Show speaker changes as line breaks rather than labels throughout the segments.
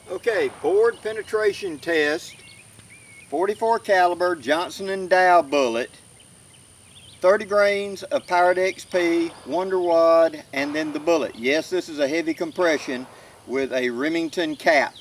Okay, board penetration test, 44 caliber Johnson & Dow bullet, 30 grains of Pirate XP, Wonder Wad, and then the bullet. Yes, this is a heavy compression with a Remington cap.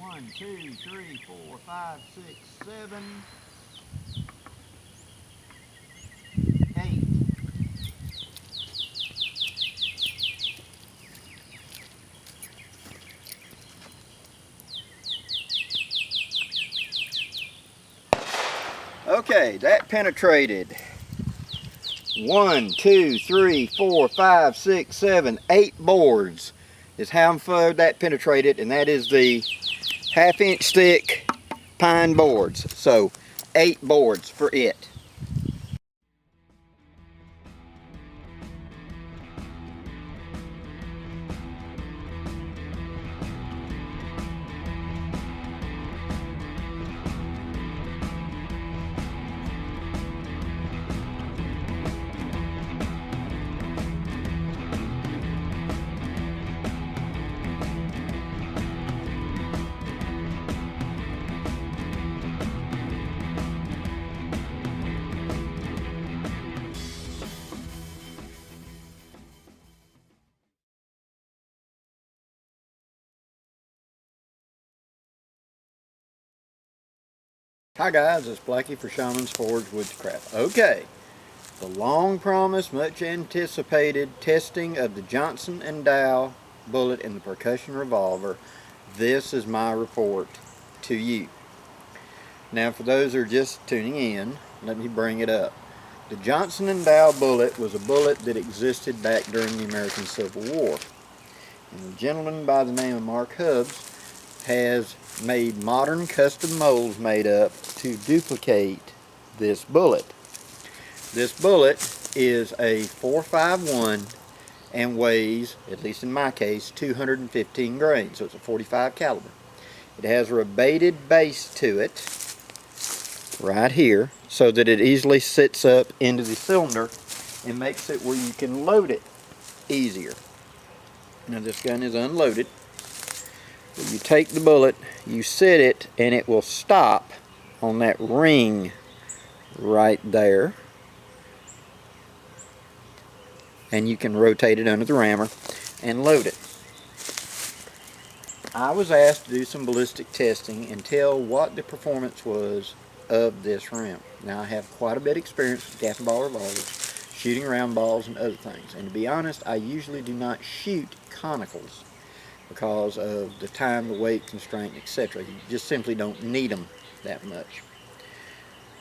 One, two, three, 4, 5, 6, 7, 8. Okay, that penetrated 1, 2, 3, 4, 5, 6, 7, 8 boards is how far that penetrated, and that is the 1/2 inch thick pine boards. So 8 boards for it. Hi guys, it's Blackie for Shaman's Forge Woodcraft. Okay, the long promised, much anticipated testing of the Johnson & Dow bullet and the percussion revolver. This is my report to you. Now for those who are just tuning in, let me bring it up. The Johnson & Dow bullet was a bullet that existed back during the American Civil War. And a gentleman by the name of Mark Hubbs has made modern custom molds made up to duplicate this bullet. This bullet is a .451 and weighs, at least in my case, 215 grains, so it's a 45 caliber. It has a rebated base to it right here so that it easily sits up into the cylinder and makes it where you can load it easier. Now this gun is unloaded. You take the bullet, you set it, and it will stop on that ring right there. And you can rotate it under the rammer and load it. I was asked to do some ballistic testing and tell what the performance was of this round. Now I have quite a bit of experience with gaff ball revolvers, shooting round balls and other things. And to be honest, I usually do not shoot conicals because of the time, the weight constraint, etc. You just simply don't need them that much.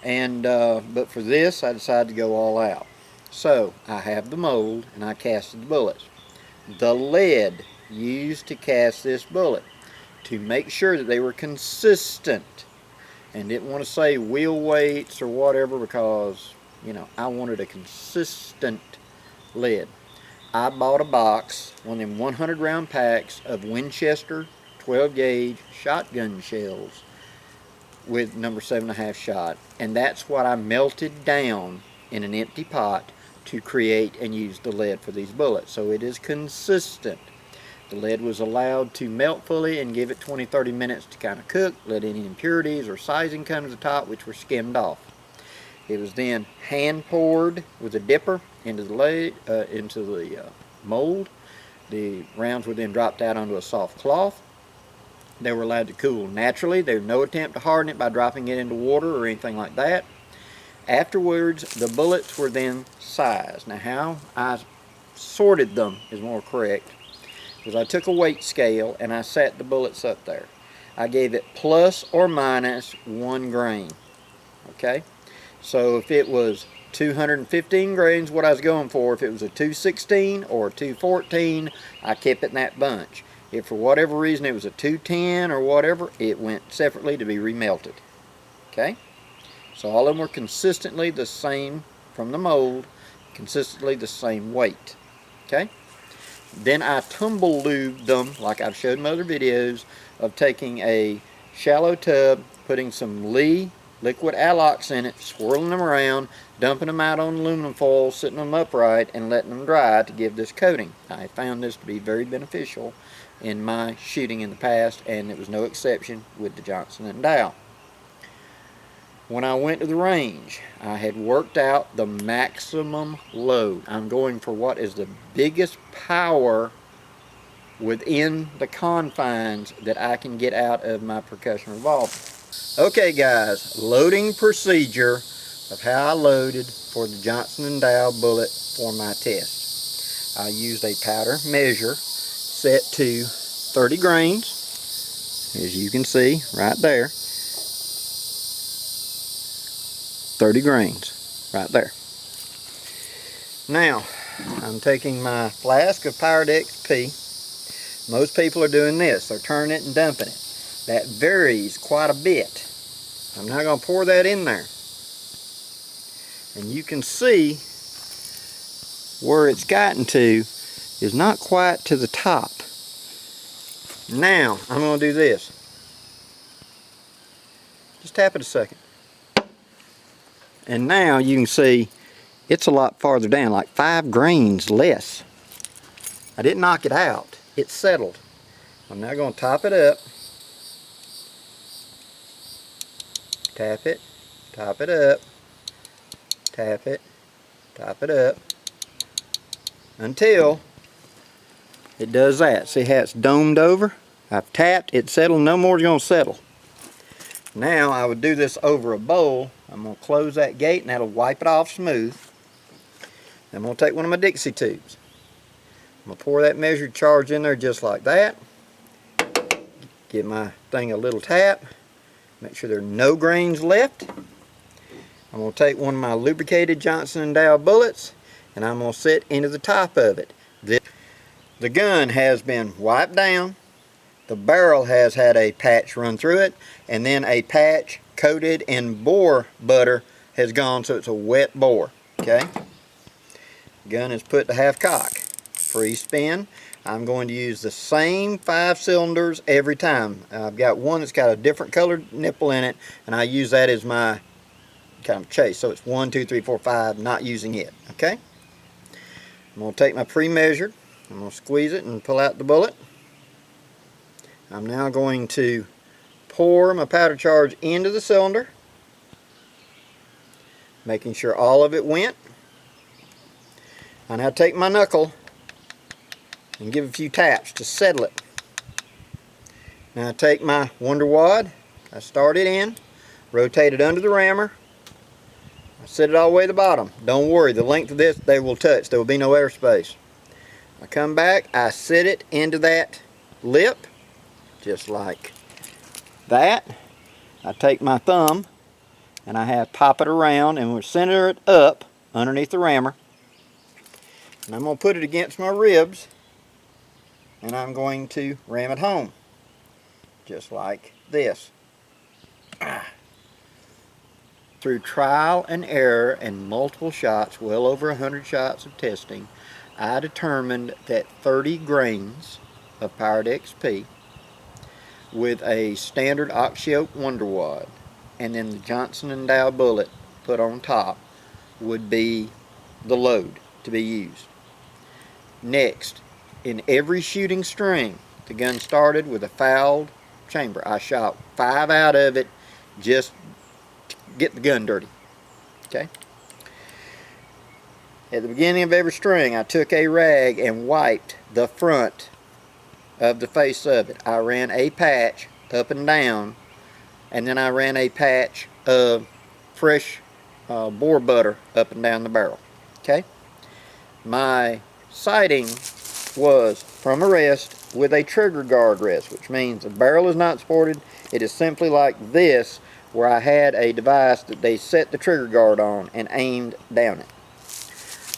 And but for this, I decided to go all out. So I have the mold and I casted the bullets. The lead used to cast this bullet to make sure that they were consistent, and didn't want to say wheel weights or whatever because, you know, I wanted a consistent lead. I bought a box, one of them 100 round packs of Winchester 12 gauge shotgun shells with number 7.5 shot, and that's what I melted down in an empty pot to create and use the lead for these bullets, so it is consistent. The lead was allowed to melt fully and give it 20-30 minutes to kind of cook, let any impurities or sizing come to the top, which were skimmed off. It was then hand poured with a dipper into the mold. The rounds were then dropped out onto a soft cloth. They were allowed to cool naturally. There was no attempt to harden it by dropping it into water or anything like that. Afterwards, the bullets were then sized. Now how I sorted them is more correct, because I took a weight scale and I sat the bullets up there. I gave it plus or minus 1 grain. Okay? So if it was 215 grains, what I was going for, if it was a 216 or a 214, I kept it in that bunch. If for whatever reason it was a 210 or whatever, it went separately to be remelted. Okay? So all of them were consistently the same from the mold, consistently the same weight. Okay? Then I tumble lubed them, like I've showed in other videos, of taking a shallow tub, putting some Lee liquid Alox in it, swirling them around, dumping them out on aluminum foil, sitting them upright, and letting them dry to give this coating. I found this to be very beneficial in my shooting in the past, and it was no exception with the Johnson & Dow. When I went to the range, I had worked out the maximum load. I'm going for what is the biggest power within the confines that I can get out of my percussion revolver. Okay guys, loading procedure of how I loaded for the Johnson & Dow bullet for my test. I used a powder measure set to 30 grains, as you can see right there. 30 grains right there. Now, I'm taking my flask of Powered XP. Most people are doing this. They're turning it and dumping it. That varies quite a bit. I'm now going to pour that in there. And you can see where it's gotten to is not quite to the top. Now, I'm going to do this. Just tap it a second. And now you can see it's a lot farther down, like 5 grains less. I didn't knock it out, it settled. I'm now going to top it up. Tap it, top it up, tap it, top it up, until it does that. See how it's domed over? I've tapped, it settled, no more is going to settle. Now I would do this over a bowl. I'm going to close that gate and that'll wipe it off smooth. I'm going to take one of my Dixie tubes. I'm going to pour that measured charge in there just like that. Give my thing a little tap. Make sure there are no grains left. I'm going to take one of my lubricated Johnson & Dow bullets and I'm going to set into the top of it. The gun has been wiped down. The barrel has had a patch run through it, and then a patch coated in bore butter has gone, so it's a wet bore. Okay? Gun is put to half cock. Free spin. I'm going to use the same 5 cylinders every time. I've got one that's got a different colored nipple in it, and I use that as my kind of chase. So it's 1, 2, 3, 4, 5, not using it. Okay? I'm going to take my pre-measured. I'm going to squeeze it and pull out the bullet. I'm now going to pour my powder charge into the cylinder, making sure all of it went. I now take my knuckle and give a few taps to settle it. Now I take my Wonder Wad, I start it in, rotate it under the rammer, I set it all the way to the bottom. Don't worry, the length of this they will touch, there will be no airspace. I come back, I set it into that lip, just like that. I take my thumb and I pop it around and we'll center it up underneath the rammer. And I'm going to put it against my ribs and I'm going to ram it home. Just like this. Through trial and error and multiple shots, well over 100 shots of testing, I determined that 30 grains of Powered XP with a standard oxyoke Wonder Wad and then the Johnson & Dow bullet put on top would be the load to be used. Next, in every shooting string, the gun started with a fouled chamber. I shot 5 out of it just to get the gun dirty. Okay? At the beginning of every string, I took a rag and wiped the front of the face of it. I ran a patch up and down, and then I ran a patch of fresh bore butter up and down the barrel. Okay? My sighting was from a rest with a trigger guard rest, which means the barrel is not supported. It is simply like this, where I had a device that they set the trigger guard on and aimed down it.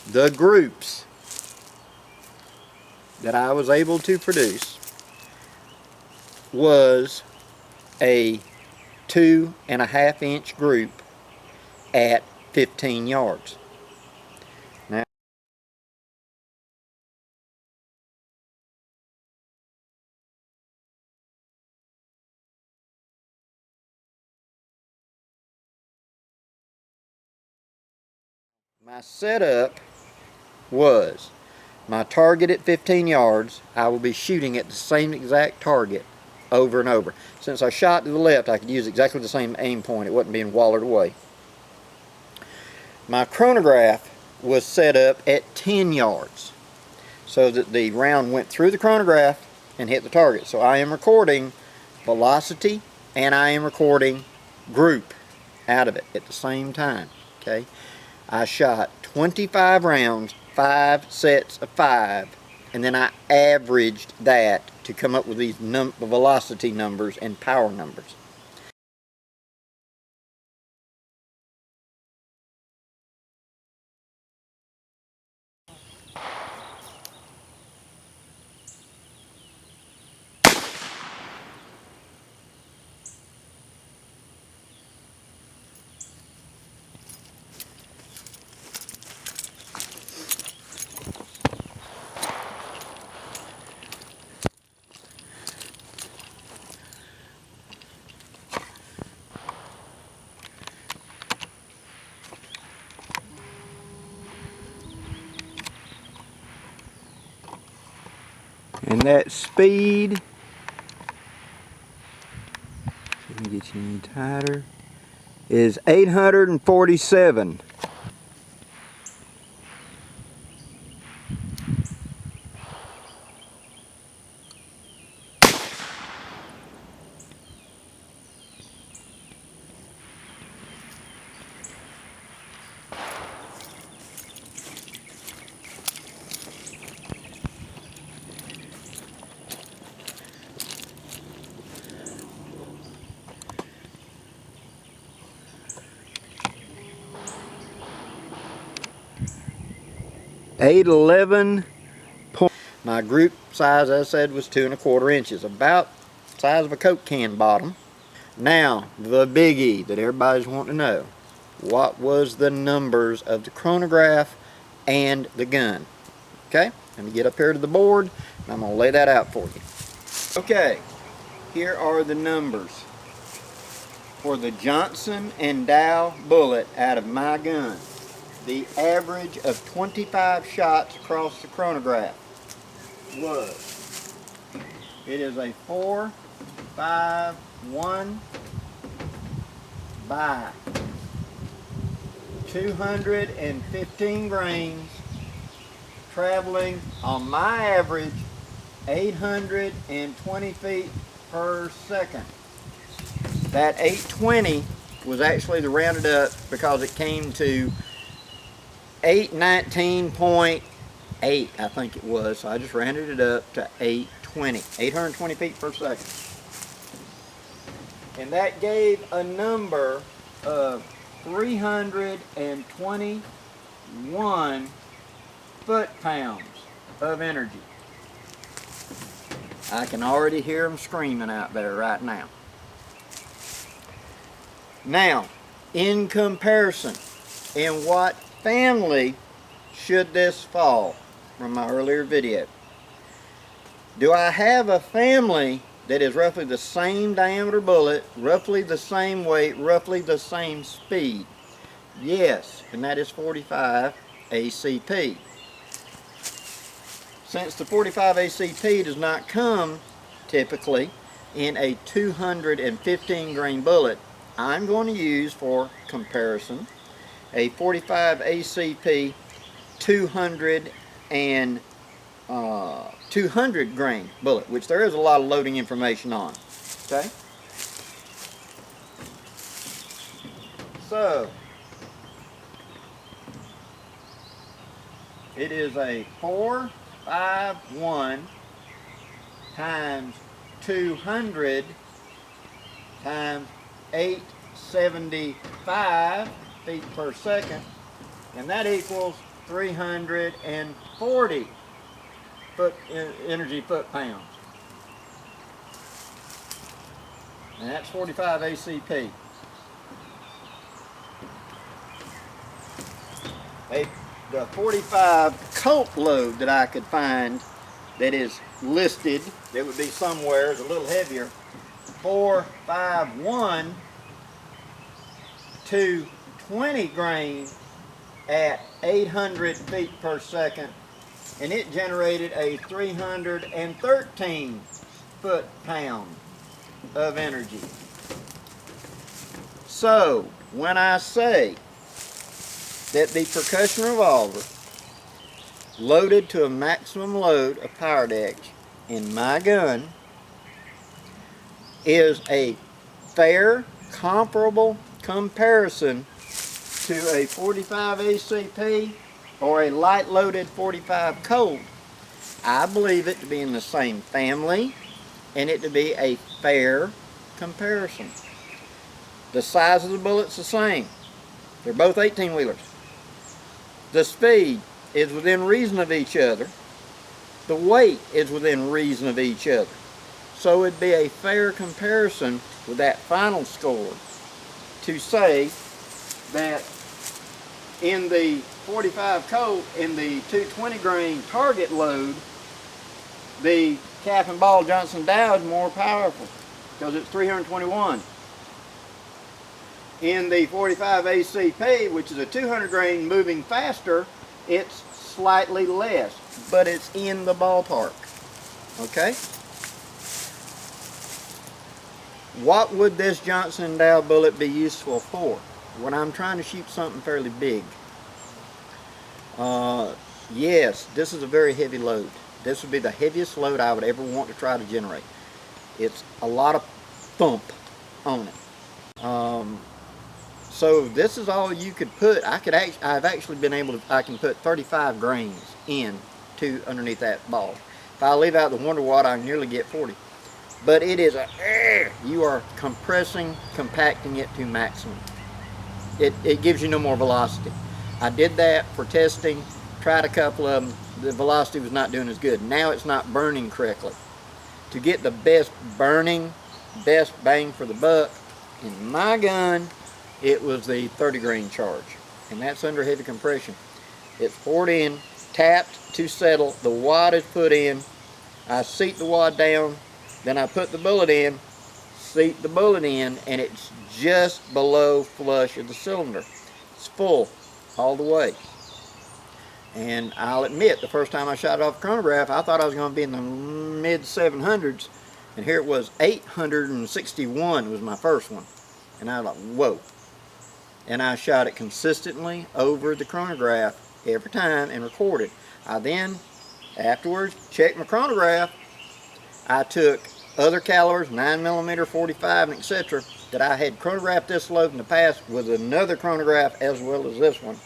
The groups that I was able to produce was a 2.5 inch group at 15 yards. Now, my setup was my target at 15 yards. I will be shooting at the same exact target over and over. Since I shot to the left, I could use exactly the same aim point. It wasn't being wallered away. My chronograph was set up at 10 yards so that the round went through the chronograph and hit the target. So I am recording velocity and I am recording group out of it at the same time. Okay, I shot 25 rounds, 5 sets of 5, and then I averaged that to come up with these velocity numbers and power numbers. And that speed, let me get you any tighter, is 847. My group size, as I said, was 2¼ inches, about the size of a Coke can bottom. Now, the biggie that everybody's wanting to know. What was the numbers of the chronograph and the gun? Okay, let me get up here to the board and I'm going to lay that out for you. Okay, here are the numbers for the Johnson & Dow bullet out of my gun. The average of 25 shots across the chronograph was, it is a 4.51 by 215 grains, traveling on my average 820 feet per second. That 820 was actually the rounded up because it came to 819.8, I think it was, so I just rounded it up to 820 feet per second. And that gave a number of 321 foot-pounds of energy. I can already hear them screaming out there right now. Now, in comparison, in what family should this fall from my earlier video? Do I have a family that is roughly the same diameter bullet, roughly the same weight, roughly the same speed? Yes, and that is 45 ACP. Since the 45 ACP does not come typically in a 215 grain bullet, I'm going to use for comparison a 45 ACP 200 grain bullet, which there is a lot of loading information on. Okay? So, it is a 451 times 200 times 875 feet per second, and that equals 340 energy foot-pounds. And that's 45 ACP. The 45 Colt load that I could find that is listed, that would be somewhere, is a little heavier, 451 to 20 grain at 800 feet per second, and it generated a 313 foot-pound of energy. So when I say that the percussion revolver loaded to a maximum load of power decks in my gun is a fair, comparable comparison to a 45 ACP or a light loaded 45 Colt, I believe it to be in the same family and it to be a fair comparison. The size of the bullet's the same. They're both 18-wheelers. The speed is within reason of each other. The weight is within reason of each other. So it'd be a fair comparison with that final score to say that in the 45 Colt, in the 220 grain target load, the cap and ball Johnson Dow is more powerful because it's 321. In the 45 ACP, which is a 200 grain moving faster, it's slightly less, but it's in the ballpark. Okay? What would this Johnson & Dow bullet be useful for when I'm trying to shoot something fairly big? Yes, this is a very heavy load. This would be the heaviest load I would ever want to try to generate. It's a lot of thump on it. So this is all you could put. I've actually been able to, I can put 35 grains in to underneath that ball. If I leave out the Wonder Wad, I can nearly get 40. But it is you are compressing, compacting it to maximum. It gives you no more velocity. I did that for testing, tried a couple of them, the velocity was not doing as good. Now it's not burning correctly. To get the best burning, best bang for the buck, in my gun, it was the 30 grain charge. And that's under heavy compression. It's poured in, tapped to settle, the wad is put in, I seat the wad down, then I put the bullet in, seat the bullet in, and it's just below flush of the cylinder. It's full all the way. And I'll admit, the first time I shot it off Chronograph, I thought I was going to be in the mid 700s, and here it was 861 was my first one. And I was like, whoa. And I shot it consistently over the Chronograph every time and recorded. I then, afterwards, checked my Chronograph. I took other calibers, 9mm, 45, and etc., that I had chronographed this load in the past with another chronograph as well as this one.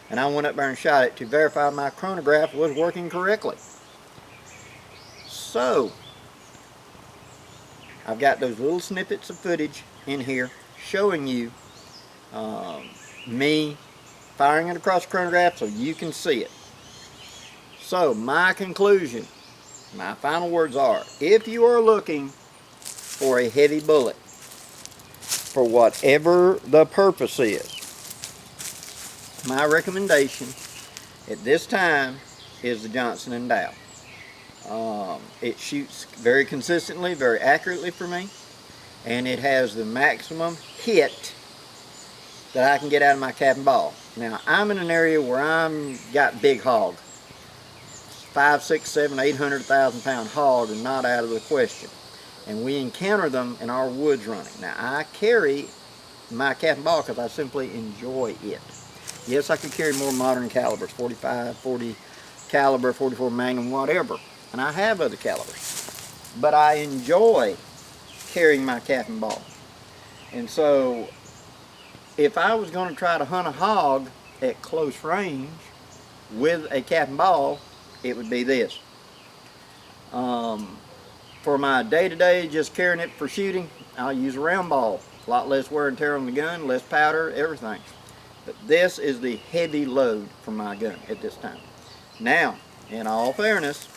And I went up there and shot it to verify my chronograph was working correctly. So, I've got those little snippets of footage in here showing you me firing it across the chronograph so you can see it. So, my conclusion, my final words are, if you are looking for a heavy bullet, for whatever the purpose is, my recommendation at this time is the Johnson & Dow. It shoots very consistently, very accurately for me, and it has the maximum hit that I can get out of my cap and ball. Now, I'm in an area where I'm got big hog. 5, 6, 7, 800,000 pound hog are not out of the question. And we encounter them in our woods running. Now, I carry my cap and ball because I simply enjoy it. Yes, I could carry more modern calibers, 45, 40 caliber, 44 Magnum, whatever. And I have other calibers. But I enjoy carrying my cap and ball. And so, if I was going to try to hunt a hog at close range with a cap and ball, it would be this. For my day-to-day, just carrying it for shooting, I'll use a round ball. A lot less wear and tear on the gun, less powder, everything. But this is the heavy load for my gun at this time. Now, in all fairness,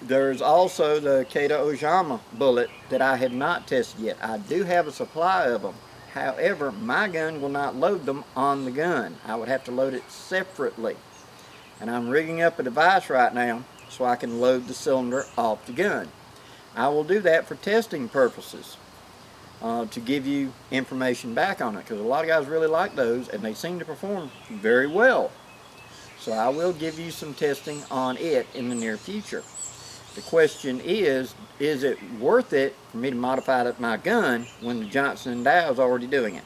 There's also the Kaito Hama bullet that I have not tested yet. I do have a supply of them. However, my gun will not load them on the gun. I would have to load it separately. And I'm rigging up a device right now so I can load the cylinder off the gun. I will do that for testing purposes, to give you information back on it, because a lot of guys really like those and they seem to perform very well. So I will give you some testing on it in the near future. The question is it worth it for me to modify my gun when the Johnson & Dow is already doing it?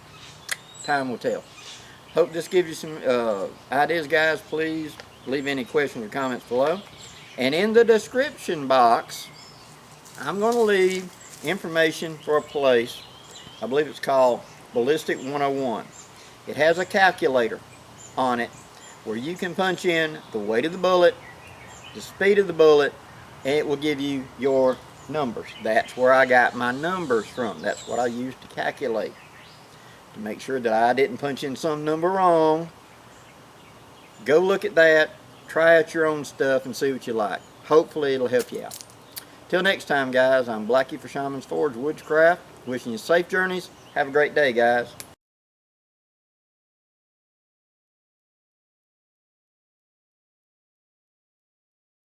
Time will tell. Hope this gives you some ideas, guys. Please leave any questions or comments below. And in the description box, I'm going to leave information for a place. I believe it's called Ballistic 101. It has a calculator on it where you can punch in the weight of the bullet, the speed of the bullet, and it will give you your numbers. That's where I got my numbers from. That's what I used to calculate, to make sure that I didn't punch in some number wrong. Go look at that, try out your own stuff and see what you like. Hopefully it'll help you out. Till next time, guys, I'm Blackie for Shaman's Forge Woodscraft, wishing you safe journeys. Have a great day, guys.